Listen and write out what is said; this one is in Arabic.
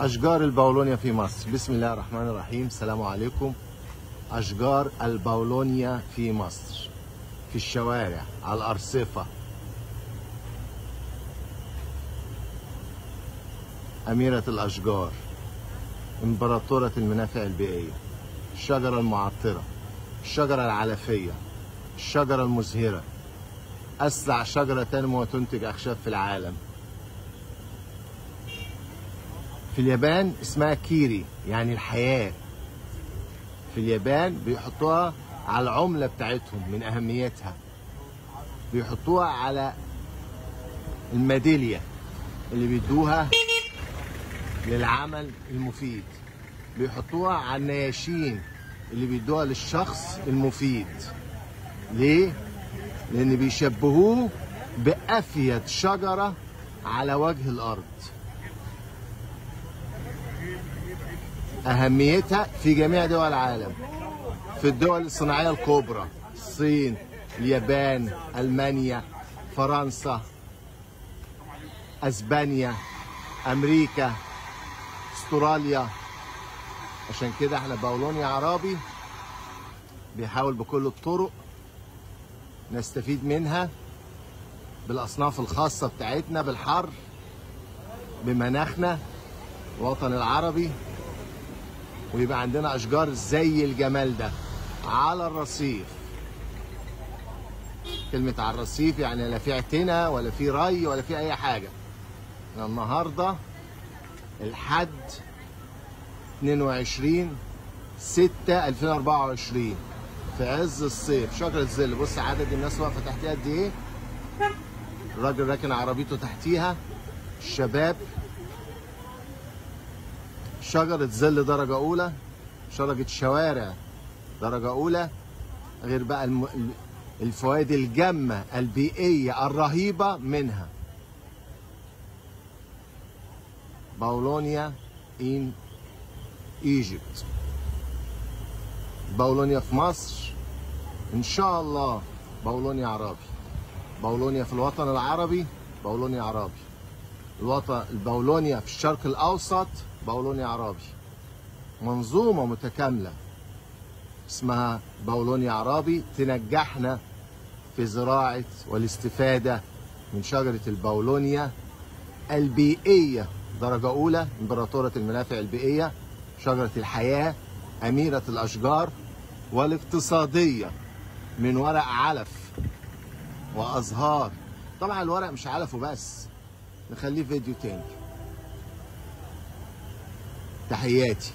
أشجار البولونيا في مصر. بسم الله الرحمن الرحيم. السلام عليكم. أشجار البولونيا في مصر، في الشوارع، على الأرصفة. أميرة الأشجار، إمبراطورة المنافع البيئية، الشجرة المعطرة، الشجرة العلفية، الشجرة المزهرة، أسرع شجرة تنمو وتنتج أخشاب في العالم. في اليابان اسمها كيري، يعني الحياة. في اليابان بيحطوها على العملة بتاعتهم من أهميتها، بيحطوها على الميدالية اللي بيدوها للعمل المفيد، بيحطوها على النياشين اللي بيدوها للشخص المفيد. ليه؟ لأن بيشبهوه بأفيد شجرة على وجه الأرض. أهميتها في جميع دول العالم، في الدول الصناعية الكبرى، الصين، اليابان، ألمانيا، فرنسا، أسبانيا، أمريكا، استراليا. عشان كده احنا بولونيا عربي بيحاول بكل الطرق نستفيد منها بالأصناف الخاصة بتاعتنا، بالحر، بمناخنا الوطن العربي، ويبقى عندنا أشجار زي الجمال ده على الرصيف. كلمة على الرصيف يعني لا في اعتناء ولا في ري ولا في أي حاجة. النهارده الحد 22/6/2024 في عز الصيف، شجرة ظل. بص عدد الناس واقفة تحتها قد إيه؟ الراجل راكن عربيته تحتيها، الشباب. شجرة ظل درجة أولى، شجرة شوارع درجة أولى، غير بقى الفوائد الجامة البيئية الرهيبة منها. بولونيا in Egypt، بولونيا في مصر إن شاء الله. بولونيا عربي، بولونيا في الوطن العربي، بولونيا عربي. البولونيا في الشرق الأوسط، بولونيا عربي. منظومة متكاملة اسمها بولونيا عربي تنجحنا في زراعة والاستفادة من شجرة البولونيا البيئية درجة أولى، إمبراطورة المنافع البيئية، شجرة الحياة، أميرة الأشجار، والاقتصادية من ورق علف وأزهار. طبعا الورق مش علف وبس، نخليه فيديو تاني. تحياتي.